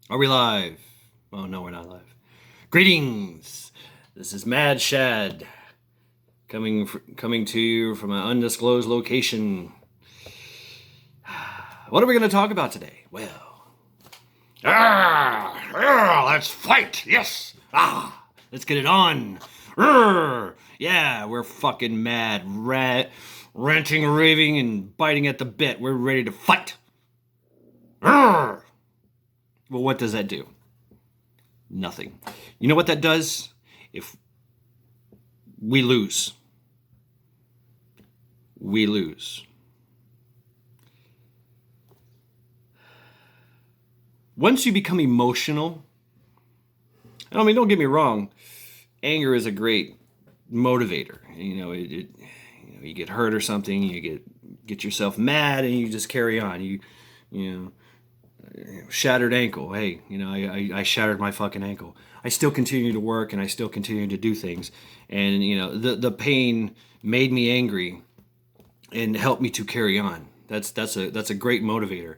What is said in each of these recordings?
Are we live? Oh, no, we're not live. Greetings. This is Mad Shad coming to you from an undisclosed location. What are we going to talk about today? Well, let's fight. Yes. Let's get it on. Yeah, we're fucking mad, ranting, raving, and biting at the bit. We're ready to fight. Well, what does that do? Nothing. You know what that does? If we lose, we lose. Once you become emotional, I mean, don't get me wrong, anger is a great motivator. You get hurt or something, you get yourself mad, and you just carry on. You know, shattered ankle. Hey, I shattered my fucking ankle. I still continue to work and I still continue to do things. And, the pain made me angry and helped me to carry on. That's a great motivator.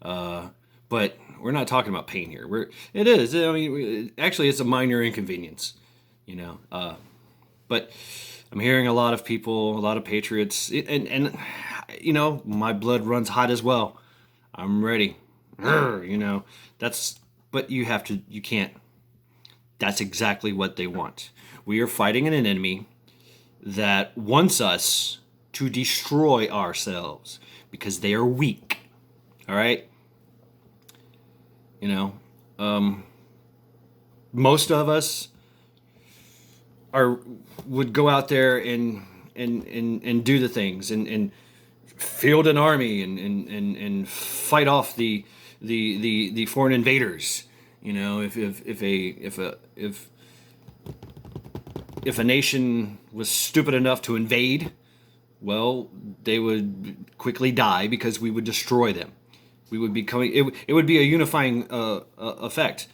But we're not talking about pain here. It is. I mean, actually, it's a minor inconvenience, but I'm hearing a lot of people, a lot of patriots, and my blood runs hot as well. I'm ready. That's, but you can't. That's exactly what they want. We are fighting an enemy that wants us to destroy ourselves because they are weak. All right? You know, most of us would go out there and do the things and field an army and fight off the foreign invaders. If a nation was stupid enough to invade, well, they would quickly die because we would destroy them. We would be coming. It would be a unifying effect.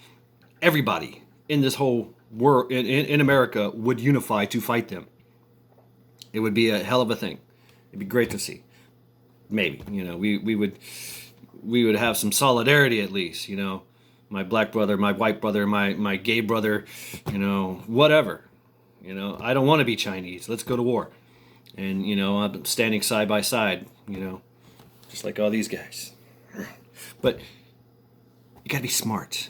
Everybody in this whole world in America would unify to fight them. It would be a hell of a thing. It'd be great to see. Maybe we would have some solidarity at least. My black brother, my white brother, my gay brother. Whatever. I don't want to be Chinese. Let's go to war. And I'm standing side by side. Just like all these guys. But you gotta be smart.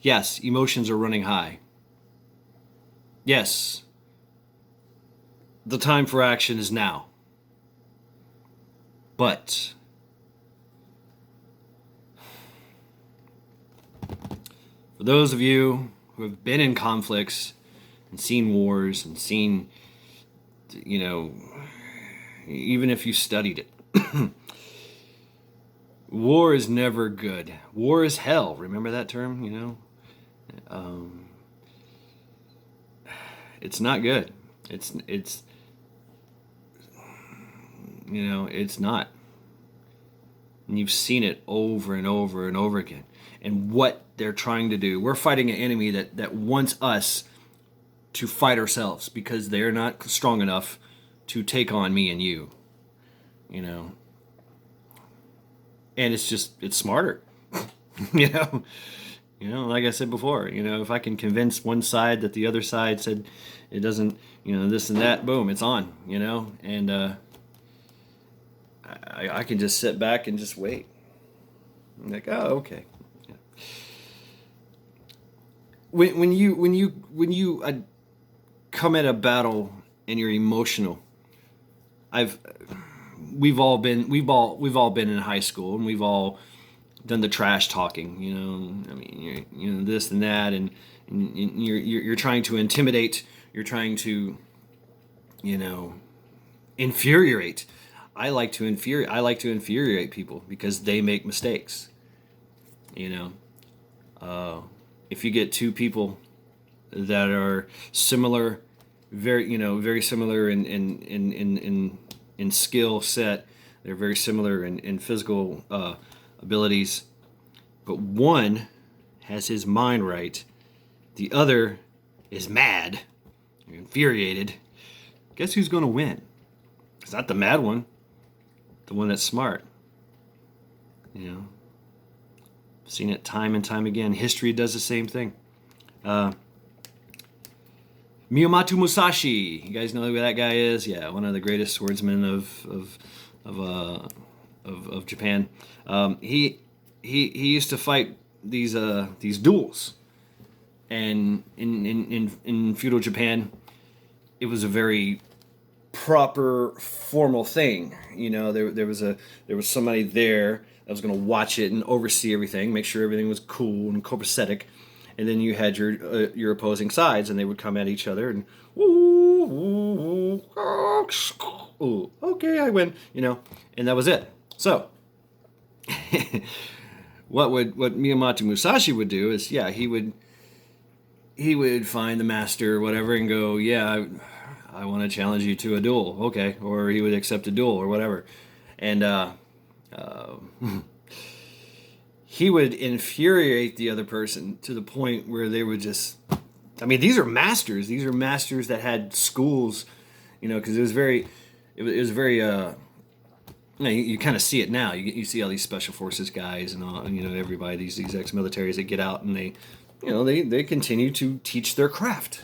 Yes, emotions are running high. Yes, the time for action is now. But for those of you who have been in conflicts and seen wars and seen, even if you studied it, war is never good. War is hell. Remember that term? It's not good. It's not. And you've seen it over and over and over again. And what they're trying to do, we're fighting an enemy that wants us to fight ourselves because they're not strong enough to take on me and you. And it's smarter. you know like I said before, if I can convince one side that the other side said it doesn't, this and that, boom, it's on. And I can just sit back and just wait. I'm like, oh, okay. Yeah. When you come at a battle and you're emotional, I've we've all been in high school, and we've all done the trash talking. I mean, this and that, and you're trying to intimidate. You're trying to, infuriate. I like to infuriate people because they make mistakes. You know, if you get two people that are similar, very similar in skill set. They're very similar in physical abilities, but one has his mind right. The other is mad, infuriated. Guess who's going to win? It's not the mad one, the one that's smart. You know, Seen it time and time again. History does the same thing. Miyamoto Musashi. You guys know who that guy is? Yeah, one of the greatest swordsmen of Japan. He used to fight these duels, and in feudal Japan, it was a very proper formal thing. You know, there was somebody there that was going to watch it and oversee everything, make sure everything was cool and copacetic. And then you had your opposing sides, and they would come at each other and ooh, okay, I win. You know, and that was it. So, what Miyamoto Musashi would do is, yeah, he would find the master or whatever and go, yeah, I want to challenge you to a duel, okay, or he would accept a duel or whatever, and he would infuriate the other person to the point where they would just, I mean, these are masters that had schools, you know, because it was very, you know, you kind of see it now. You see all these special forces guys and all, and, you know, everybody, these ex-militaries that get out and they, you know, they continue to teach their craft.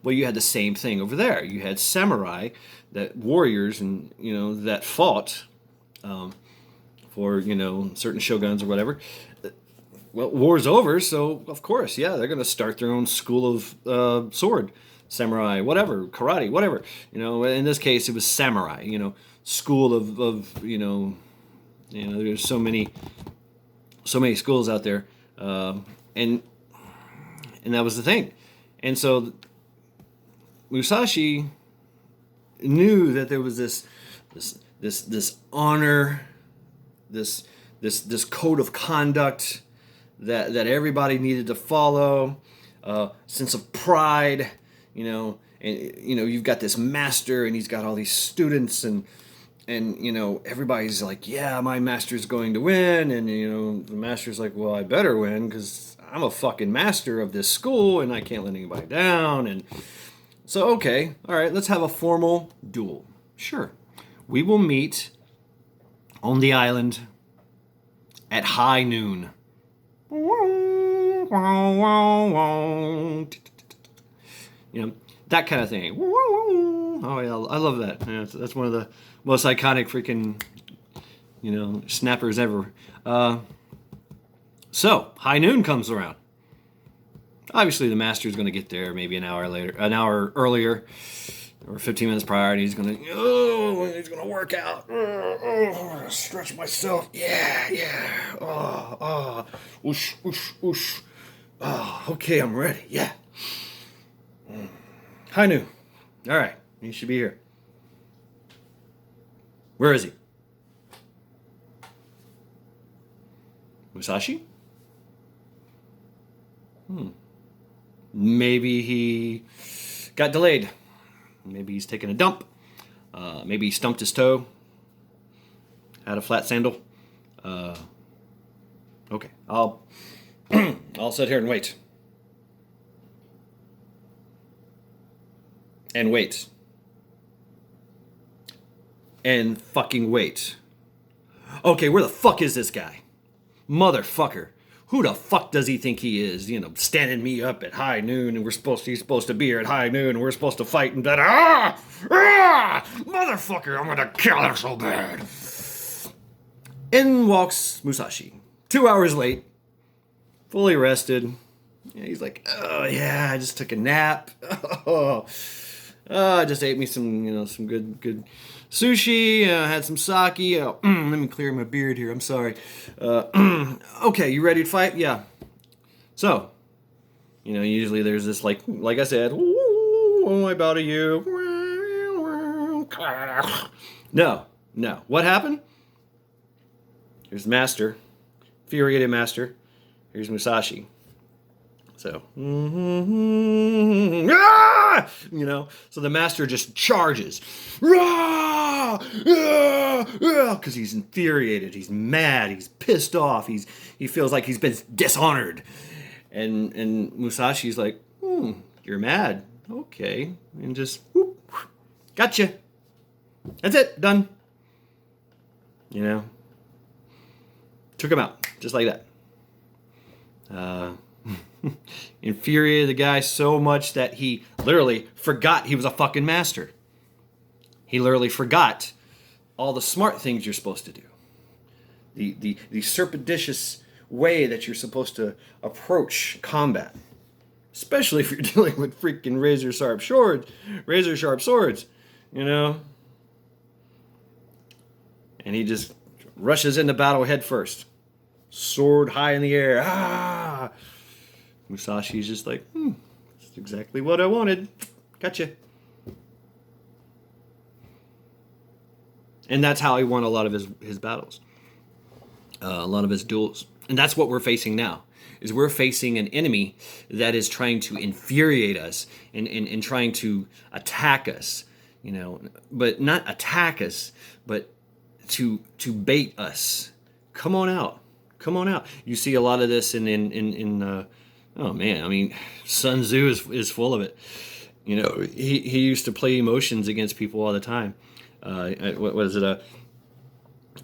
Well, you had the same thing over there. You had samurai, that warriors, and, you know, that fought for, you know, certain shoguns or whatever. Well, war's over, so of course, yeah, they're going to start their own school of sword, samurai, whatever, karate, whatever. You know, in this case, it was samurai. You know, school of you know, there's so many schools out there, and that was the thing, and so Musashi knew that there was this honor, this code of conduct that everybody needed to follow, sense of pride, you know, and you know, you've got this master and he's got all these students, and you know, everybody's like, yeah, my master's going to win, and you know, the master's like, well, I better win because I'm a fucking master of this school and I can't let anybody down. And so, okay, all right, let's have a formal duel. Sure. We will meet on the island at high noon. You know, that kind of thing. Oh, yeah, I love that. Yeah, that's one of the most iconic freaking, you know, snappers ever. So, high noon comes around. Obviously, the master's going to get there maybe an hour earlier, or 15 minutes prior, and he's going to work out. Stretch myself. Yeah. Whoosh, whoosh, whoosh. Oh, okay, I'm ready. Yeah. High noon. All right, he should be here. Where is he? Musashi? Maybe he got delayed. Maybe he's taking a dump. Maybe he stumped his toe. Had a flat sandal. Okay, I'll sit here and wait. And wait. And fucking wait. Okay, where the fuck is this guy? Motherfucker. Who the fuck does he think he is? You know, standing me up at high noon, and he's supposed to be here at high noon, and we're supposed to fight, and then, motherfucker, I'm gonna kill him so bad. In walks Musashi. 2 hours late. Fully rested. Yeah, he's like, oh yeah, I just took a nap. I just ate me some good sushi. Had some sake. Let me clear my beard here. I'm sorry. Okay, you ready to fight? Yeah. So, you know, usually there's this like I said, I bow to you. No. What happened? Here's the master, infuriated master. Here's Musashi. So, you know, so the master just charges, because he's infuriated, he's mad, he's pissed off, he feels like he's been dishonored, and Musashi's like, you're mad, okay, and just gotcha. That's it, done. You know, took him out just like that. Uh, infuriated the guy so much that he literally forgot he was a fucking master. He literally forgot all the smart things you're supposed to do. The surreptitious way that you're supposed to approach combat. Especially if you're dealing with freaking razor sharp swords, you know? And he just rushes into battle head first. Sword high in the air. Ah! Musashi's just like, that's exactly what I wanted. Gotcha. And that's how he won a lot of his battles. A lot of his duels. And that's what we're facing now. Is we're facing an enemy that is trying to infuriate us and trying to attack us. You know, but not attack us, but to bait us. Come on out. Come on out. You see a lot of this in oh man, I mean, Sun Tzu is full of it. You know, he used to play emotions against people all the time. What was it?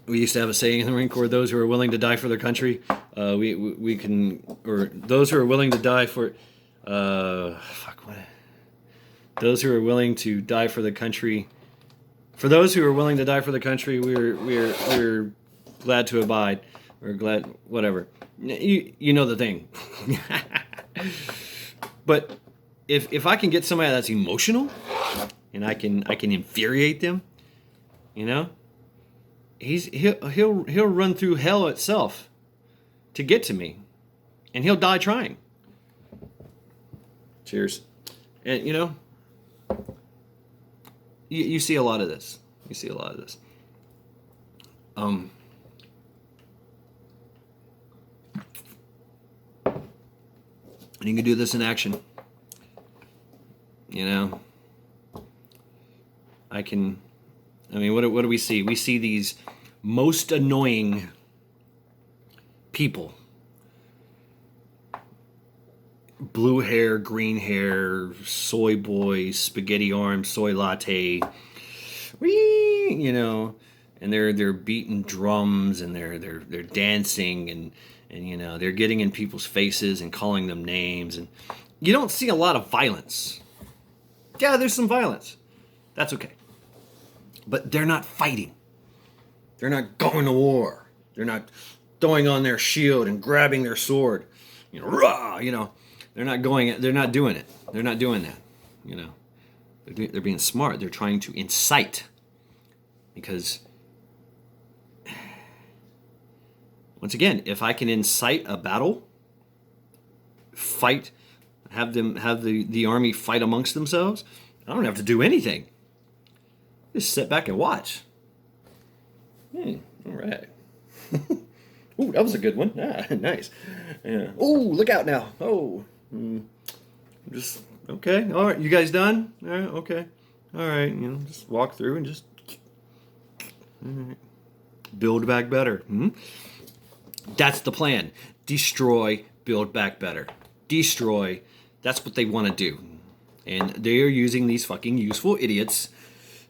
We used to have a saying in the Marine Corps: "Those who are willing to die for their country, we can, or those who are willing to die for, those who are willing to die for the country. For those who are willing to die for the country, we're glad to abide. We're glad, whatever. You know the thing." But if I can get somebody that's emotional, and I can infuriate them, you know, he'll run through hell itself to get to me, and he'll die trying. Cheers. And you know, you see a lot of this. You see a lot of this. And you can do this in action. You know, I mean, what do we see? We see these most annoying people. Blue hair, green hair, soy boy, spaghetti arms, soy latte. Whee, you know, and they're beating drums and they're dancing and you know, they're getting in people's faces and calling them names, and you don't see a lot of violence. Yeah, there's some violence. That's okay. But they're not fighting. They're not going to war. They're not throwing on their shield and grabbing their sword. You know, rah, you know, they're not doing it. They're not doing that. You know, they're being smart. They're trying to incite, because once again, if I can incite a battle, have the army fight amongst themselves, I don't have to do anything. Just sit back and watch. All right. Ooh, that was a good one. Ah, nice. Yeah. Ooh, look out now. Oh. Just, okay. All right. You guys done? All right. Okay. All right. You know, just walk through and just build back better. That's the plan. Destroy, build back better. Destroy. That's what they want to do. And they are using these fucking useful idiots.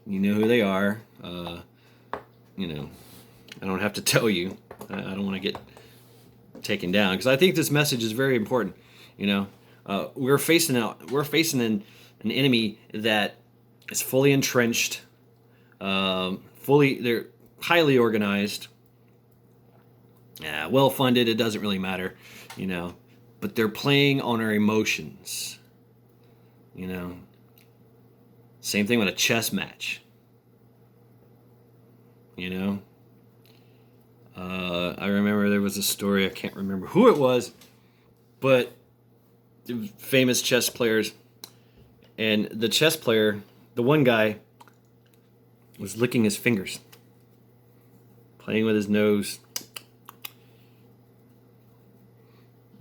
You know who they are. You know, I don't have to tell you. I don't want to get taken down, because I think this message is very important. You know, we're facing an enemy that is fully entrenched, they're highly organized, well funded. It doesn't really matter, you know, but they're playing on our emotions. You know, same thing with a chess match. You know, I remember there was a story, I can't remember who it was, but famous chess players, and the chess player, the one guy, was licking his fingers, playing with his nose.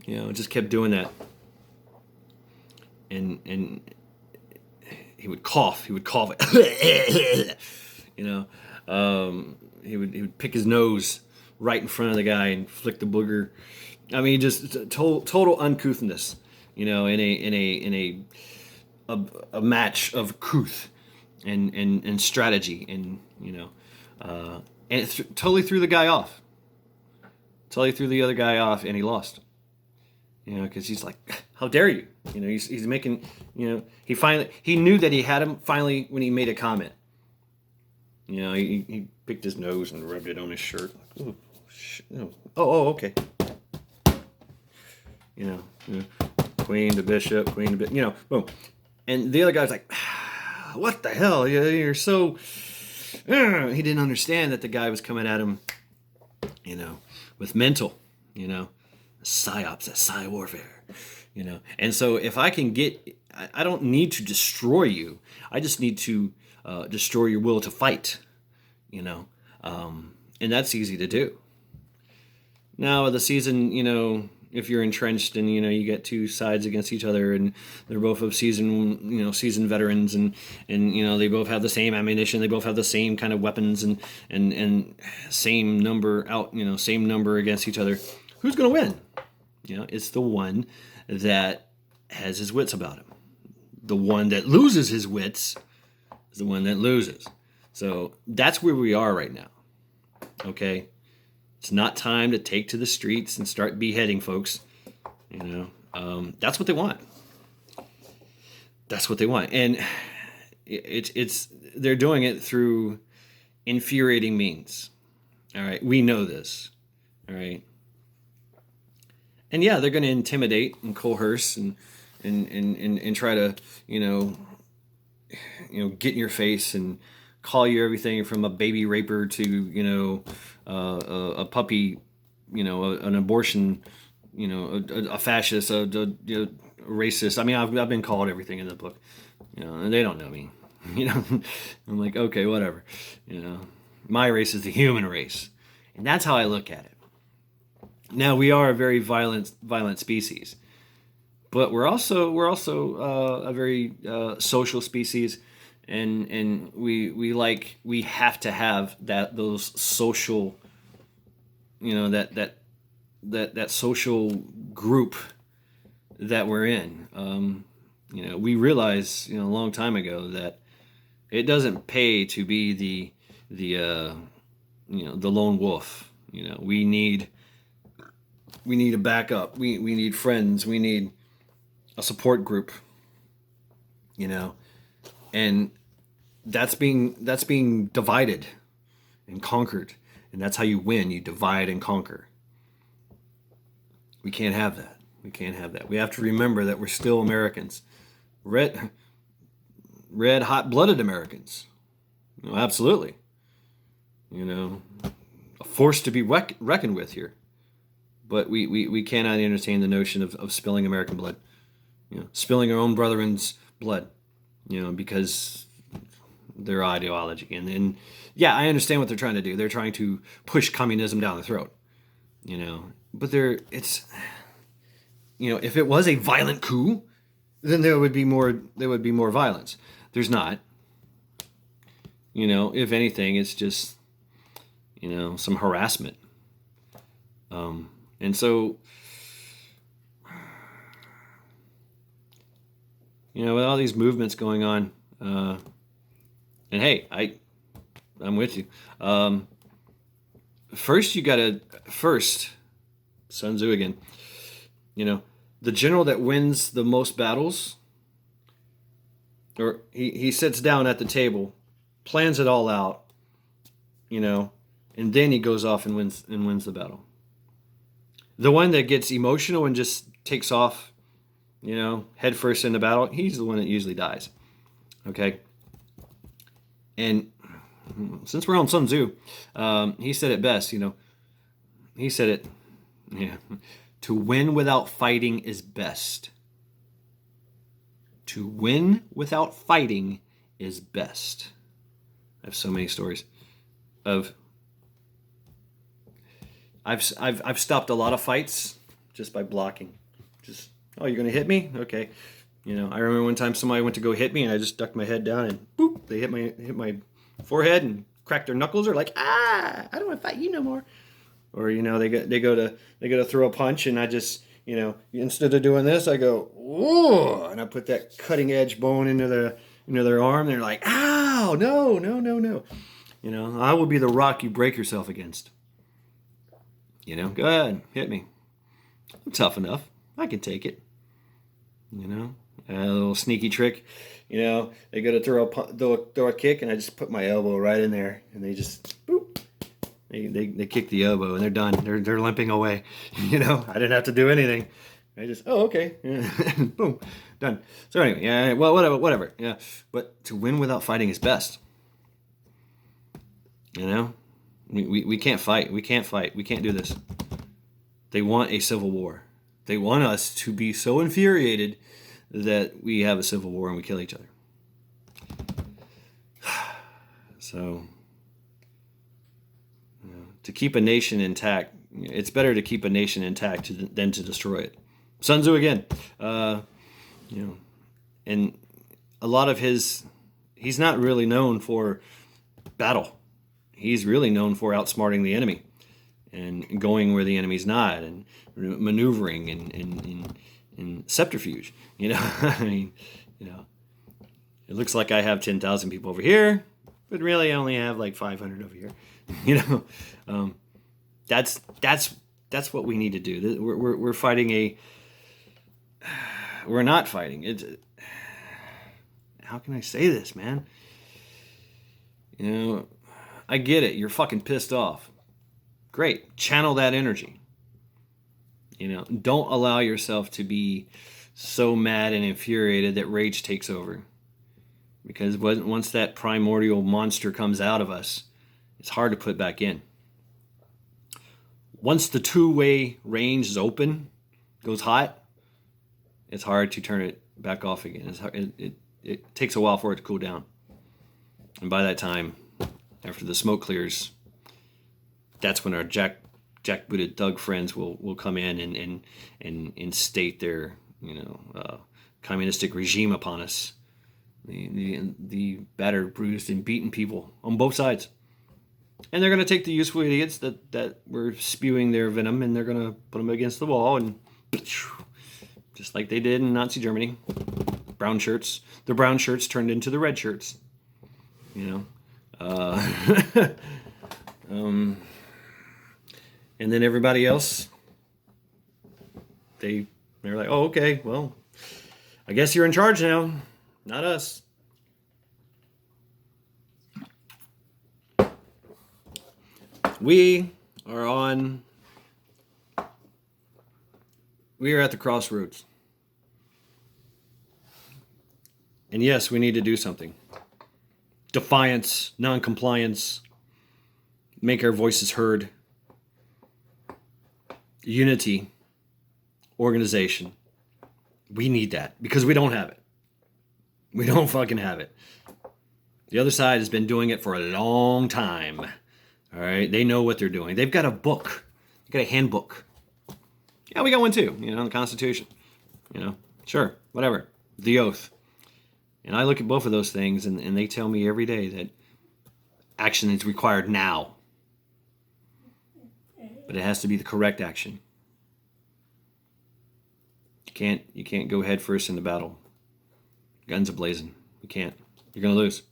You know, just kept doing that. And he would cough. You know, he would pick his nose right in front of the guy and flick the booger. I mean, just total uncouthness. You know, in a match of couth and strategy, and you know, and it totally threw the guy off. Totally threw the other guy off, and he lost. You know, because he's like, how dare you? You know, he's making, you know, he knew that he had him finally when he made a comment. You know, he picked his nose and rubbed it on his shirt. Ooh, okay. You know, queen to bishop, queen to bishop, you know, boom. And the other guy's like, what the hell? You're so... He didn't understand that the guy was coming at him, you know, with mental, you know, psyops, that psy warfare, you know. And so if I can get... I don't need to destroy you. I just need to destroy your will to fight, you know. And that's easy to do. Now, the season, you know, if you're entrenched and, you know, you get two sides against each other and they're both of seasoned veterans and, you know, they both have the same ammunition, they both have the same kind of weapons and same number same number against each other, who's going to win? You know, it's the one that has his wits about him. The one that loses his wits is the one that loses. So that's where we are right now. Okay? It's not time to take to the streets and start beheading folks. You know, that's what they want. That's what they want, and it's they're doing it through infuriating means. All right, we know this. All right, and yeah, they're going to intimidate and coerce and try to you know get in your face and call you everything from a baby raper to, you know, a puppy, you know, an abortion, you know, a fascist, a racist. I mean, I've been called everything in the book, you know, and they don't know me. You know, I'm like, okay, whatever. You know, my race is the human race, and that's how I look at it. Now, we are a very violent species, but we're also a very social species. And we have to have those social, you know, that social group that we're in. You know, we realized, you know, a long time ago that it doesn't pay to be the lone wolf. You know, we need a backup. We need friends. We need a support group. You know. And that's being divided and conquered. And that's how you win. You divide and conquer. We can't have that. We can't have that. We have to remember that we're still Americans. Red hot-blooded Americans. You know, absolutely. You know, a force to be reckoned with here. But we cannot entertain the notion of spilling American blood. You know, spilling our own brethren's blood. You know, because their ideology. And yeah, I understand what they're trying to do. They're trying to push communism down the throat. You know, but it's, you know, if it was a violent coup, then there would be more violence. There's not. You know, if anything, it's just, you know, some harassment. And so, you know, with all these movements going on, and hey, I'm with you. First, Sun Tzu again, you know, the general that wins the most battles, or he sits down at the table, plans it all out, you know, and then he goes off and wins the battle. The one that gets emotional and just takes off, you know, head first into battle, he's the one that usually dies. Okay? And since we're on Sun Tzu, he said it best, you know. He said it, yeah. To win without fighting is best. To win without fighting is best. I have so many stories of... I've stopped a lot of fights just by blocking. Just, oh, you're gonna hit me? Okay. You know, I remember one time somebody went to go hit me, and I just ducked my head down, and boop, they hit my forehead and cracked their knuckles. They're like, I don't want to fight you no more. Or, you know, they go to throw a punch, and I just, you know, instead of doing this, I go, whoa, and I put that cutting edge bone into their arm. And they're like, ow, no. You know, I will be the rock you break yourself against. You know, go ahead, hit me. I'm tough enough. I can take it. You know, a little sneaky trick. You know, they go to throw a kick, and I just put my elbow right in there, and they just boop. They kick the elbow, and they're done. They're limping away. You know, I didn't have to do anything. I just okay, yeah. Boom, done. So anyway, yeah. Well, whatever. Yeah, but to win without fighting is best. You know, we can't fight. We can't fight. We can't do this. They want a civil war. They want us to be so infuriated that we have a civil war and we kill each other. So, you know, to keep a nation intact, it's better to keep a nation intact than to destroy it. Sun Tzu again. You know, and a lot of he's not really known for battle. He's really known for outsmarting the enemy and going where the enemy's not and maneuvering and subterfuge. You know, I mean, you know, it looks like I have 10,000 people over here, but really I only have like 500 over here. You know, that's what we need to do. We're fighting we're not fighting. It's, how can I say this, man? You know, I get it. You're fucking pissed off. Great. Channel that energy. You know, don't allow yourself to be so mad and infuriated that rage takes over. Because once that primordial monster comes out of us, it's hard to put back in. Once the two-way range is open, goes hot, it's hard to turn it back off again. It's hard, it takes a while for it to cool down. And by that time, after the smoke clears, that's when our jackbooted thug friends will come in and instate their communistic regime upon us. The battered, bruised, and beaten people on both sides. And they're going to take the useful idiots that were spewing their venom, and they're going to put them against the wall, and just like they did in Nazi Germany. Brown shirts. The brown shirts turned into the red shirts. You know. And then everybody else, they're like, oh, okay, well, I guess you're in charge now, not us. We are at the crossroads. And yes, we need to do something. Defiance, non-compliance, make our voices heard. Unity, organization. We need that because we don't have it. We don't fucking have it. The other side has been doing it for a long time. All right, they know what they're doing. They've got a book. They've got a handbook. Yeah, we got one too. You know, the Constitution. You know, sure, whatever. The oath. And I look at both of those things, and they tell me every day that action is required now. But it has to be the correct action. You can't go head first in the battle. Guns ablazing. You can't. You're gonna lose.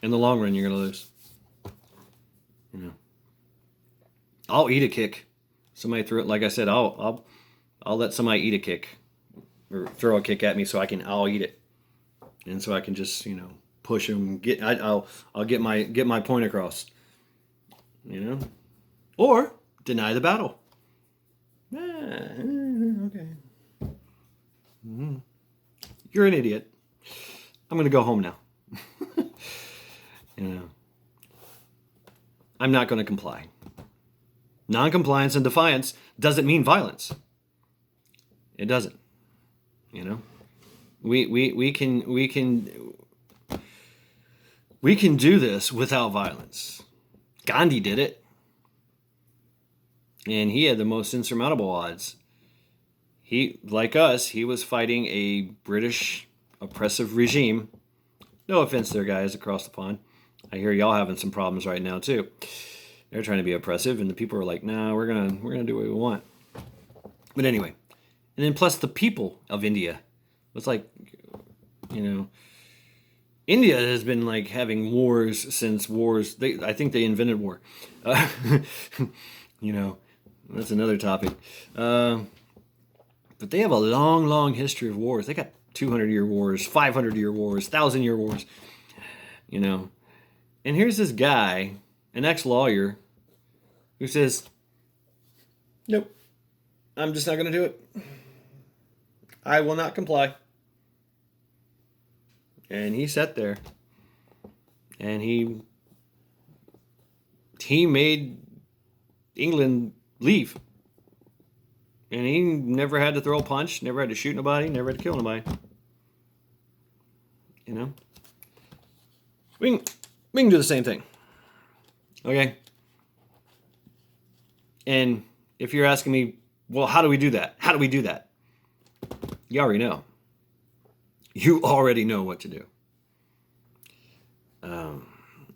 In the long run, you're gonna lose. You know. I'll eat a kick. Somebody threw it. Like I said, I'll let somebody eat a kick or throw a kick at me so I'll eat it, and so I can just push them. I'll get my point across. You know, or deny the battle. Okay. Mm-hmm. You're an idiot. I'm going to go home now. I'm not going to comply. Non-compliance and defiance doesn't mean violence. It doesn't. We can do this without violence. Gandhi did it. And he had the most insurmountable odds. He, like us, he was fighting a British oppressive regime. No offense there, guys, across the pond. I hear y'all having some problems right now, too. They're trying to be oppressive, and the people are like, nah, we're gonna do what we want. But anyway. And then plus the people of India. It's like, India has been like having wars since wars. I think they invented war. That's another topic. But they have a long, long history of wars. They got 200-year wars, 500-year wars, 1,000-year wars, you know. And here's this guy, an ex-lawyer, who says, nope, I'm just not going to do it. I will not comply. And he sat there, and he made England leave. And he never had to throw a punch, never had to shoot nobody, never had to kill nobody. You know? We can do the same thing. Okay? And if you're asking me, well, how do we do that? How do we do that? You already know. You already know what to do.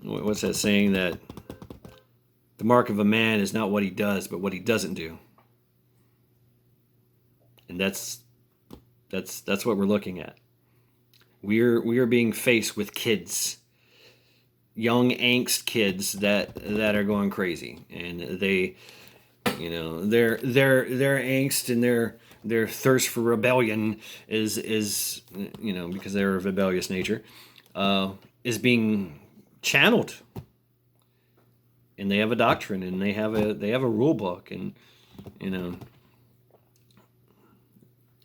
What's that saying, that the mark of a man is not what he does, but what he doesn't do? And that's what we're looking at. We are being faced with kids, young angst kids that are going crazy, and they, you know, their angst and their thirst for rebellion is you know, because they're of rebellious nature, is being channeled. And they have a doctrine, and they have a rule book, and you know.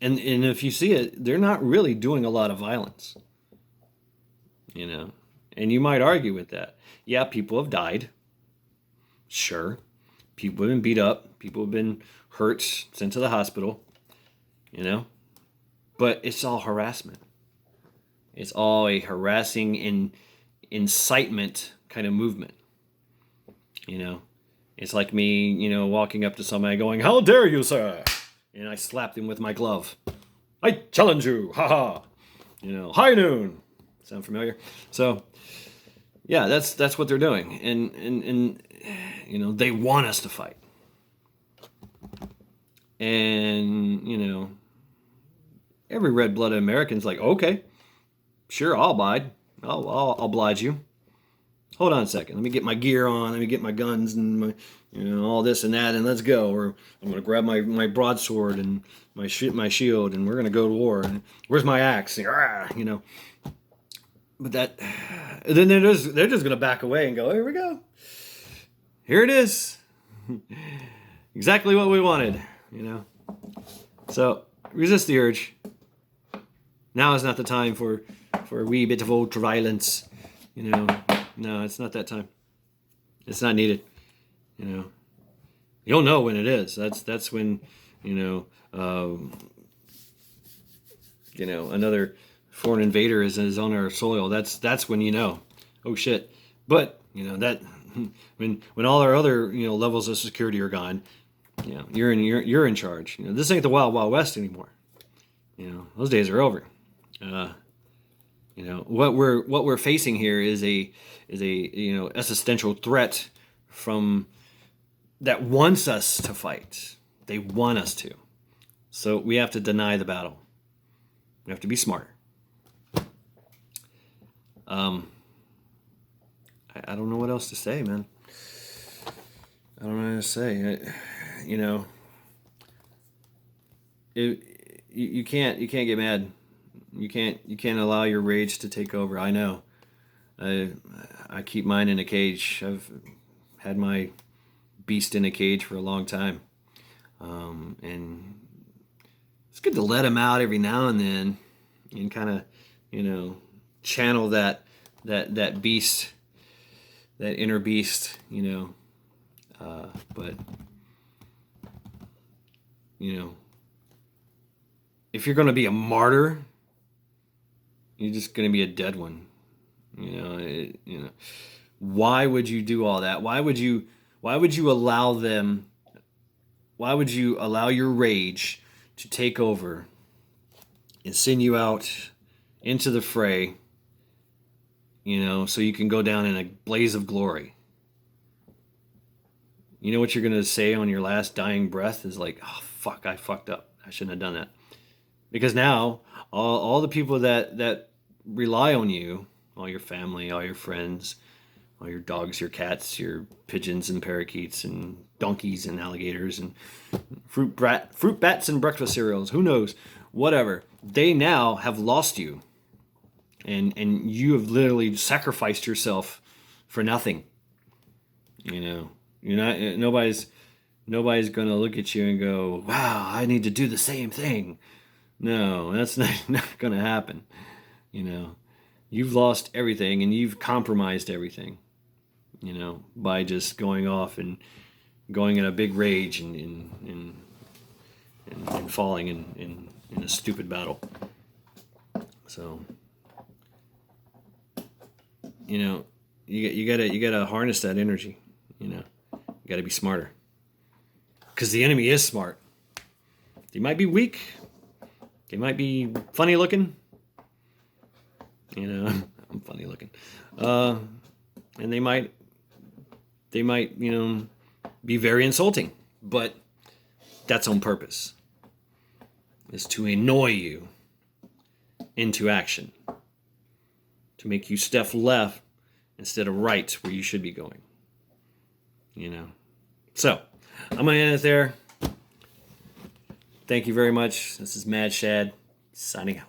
And if you see it, they're not really doing a lot of violence. You know. And you might argue with that. Yeah, people have died. Sure. People have been beat up. People have been hurt, sent to the hospital. You know. But it's all harassment. It's all a harassing and incitement kind of movement. You know. It's like me, you know, walking up to somebody going, "How dare you, sir?" And I slapped him with my glove. "I challenge you, haha." You know, high noon. Sound familiar? So, yeah, that's what they're doing, and you know, they want us to fight, and you know, every red-blooded American's like, okay, sure, I'll abide, I'll oblige you. Hold on a second. Let me get my gear on. Let me get my guns and my, you know, all this and that, and let's go. Or I'm gonna grab my broadsword and my shield, and we're gonna go to war. And where's my axe? You know. But then they're just gonna back away and go, here we go. Here it is. Exactly what we wanted. You know. So resist the urge. Now is not the time for a wee bit of ultra violence. You know. No, it's not that time. It's not needed. You know, you'll know when it is. That's when, you know, another foreign invader is on our soil. That's when you know. Oh shit! But you know that when all our other, you know, levels of security are gone, you know, you're in charge. You know, this ain't the Wild Wild West anymore. You know, those days are over. You know, what we're facing here is a you know, existential threat from that wants us to fight. They want us to. So we have to deny the battle. We have to be smart. I don't know what else to say, man. I don't know what to say. You know, you can't get mad. You can't allow your rage to take over. I know. I keep mine in a cage. I've had my beast in a cage for a long time, and it's good to let him out every now and then, and kind of, you know, channel that beast, that inner beast, you know. But you know, if you're going to be a martyr, you're just going to be a dead one. You know, why would you do all that? Why would you allow them? Why would you allow your rage to take over and send you out into the fray? You know, so you can go down in a blaze of glory. You know what you're going to say on your last dying breath is like, "Oh fuck, I fucked up. I shouldn't have done that." Because now all the people that rely on you, all your family, all your friends, all your dogs, your cats, your pigeons and parakeets and donkeys and alligators and fruit bats and breakfast cereals. Who knows? Whatever. They now have lost you, and you have literally sacrificed yourself for nothing. You know, you're not. Nobody's gonna look at you and go, "Wow, I need to do the same thing." No, that's not gonna happen. You know, you've lost everything and you've compromised everything. You know, by just going off and going in a big rage and falling in a stupid battle. So, you know, you gotta harness that energy. You know, you gotta be smarter, because the enemy is smart. They might be weak. They might be funny looking. You know, I'm funny looking, and they might, you know, be very insulting. But that's on purpose. Is to annoy you into action, to make you step left instead of right where you should be going. You know, so I'm gonna end it there. Thank you very much. This is Mad Shad signing out.